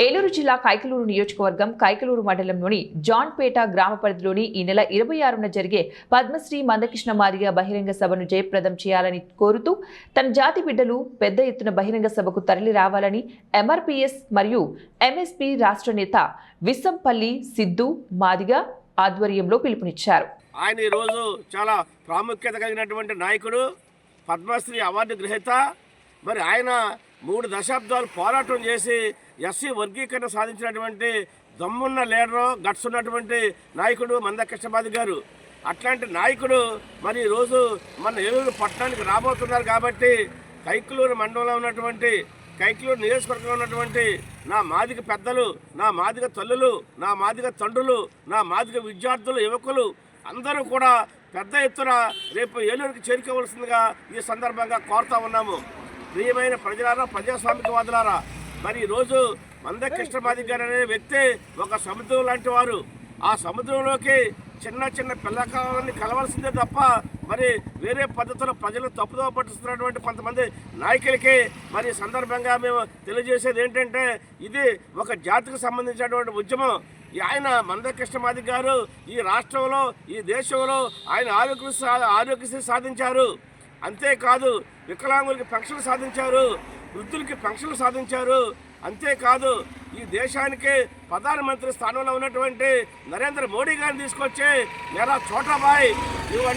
ఏలూరు జిల్లా కైకలూరు నియోజకవర్గం కైకలూరు మండలంలోని జాన్పేట గ్రామ పరిధిలోని ఈ నెల 26న జరిగే పద్మశ్రీ మందకృష్ణ మాదిగ బహిరంగ సభను జయప్రదం చేయాలని కోరుతూ తన జాతి బిడ్డలు పెద్ద ఎత్తున బహిరంగ సభకు తరలి రావాలని ఎంఆర్పీఎస్ మరియు ఎంఎస్పీ రాష్ట్ర నేత విస్సంపల్లి సిద్ధు మాదిగ ఆధ్వర్యంలో పిలుపునిచ్చారు. ఆయన ఈరోజు చాలా ప్రాముఖ్యత కలిగినటువంటి నాయకుడు, పద్మశ్రీ అవార్డు గ్రహీత. మరి ఆయన 3 దశాబ్దాలు పోరాటం చేసి ఎస్సీ వర్గీకరణ సాధించినటువంటి దమ్మున్న లీడరు, గట్స్ ఉన్నటువంటి నాయకుడు మందకృష్ణ మాదిగ గారు. అట్లాంటి నాయకుడు మరి ఈరోజు మన ఏలూరు పట్టణానికి రాబోతున్నారు. కాబట్టి కైకలూరు మండలంలో ఉన్నటువంటి కైకలూరు నియోజకవర్గంలో ఉన్నటువంటి నా మాదిగ పెద్దలు, నా మాదిగ తల్లులు, నా మాదిగ తండ్రులు, నా మాదిగ విద్యార్థులు, యువకులు అందరూ కూడా పెద్ద ఎత్తున రేపు ఏలూరుకి చేరుకోవాల్సిందిగా ఈ సందర్భంగా కోరుతా ఉన్నాము. ప్రియమైన ప్రజలారా, ప్రజాస్వామికవాదులారా, మరి ఈరోజు మందకృష్ణ మాదిగ గారు అనే వ్యక్తి ఒక సముద్రం లాంటి వారు. ఆ సముద్రంలోకి చిన్న చిన్న పిల్లకాలని కలవాల్సిందే తప్ప మరి వేరే పద్ధతిలో ప్రజలు తప్పుదోవ పట్టిస్తున్నటువంటి కొంతమంది నాయకులకి మరి సందర్భంగా మేము తెలియజేసేది ఏంటంటే, ఇది ఒక జాతికి సంబంధించినటువంటి ఉద్యమం. ఆయన మందకృష్ణ మాదిగ గారు ఈ రాష్ట్రంలో, ఈ దేశంలో ఆయన ఆరోగ్యశ్రీ సాధించారు. అంతేకాదు వికలాంగులకి పెన్షన్లు సాధించారు, వృద్ధులకి పెన్షన్లు సాధించారు. అంతేకాదు ఈ దేశానికి ప్రధానమంత్రి స్థానంలో ఉన్నటువంటి నరేంద్ర మోడీ గారిని తీసుకొచ్చి ఎరా చోటాబాయ్, నువ్వు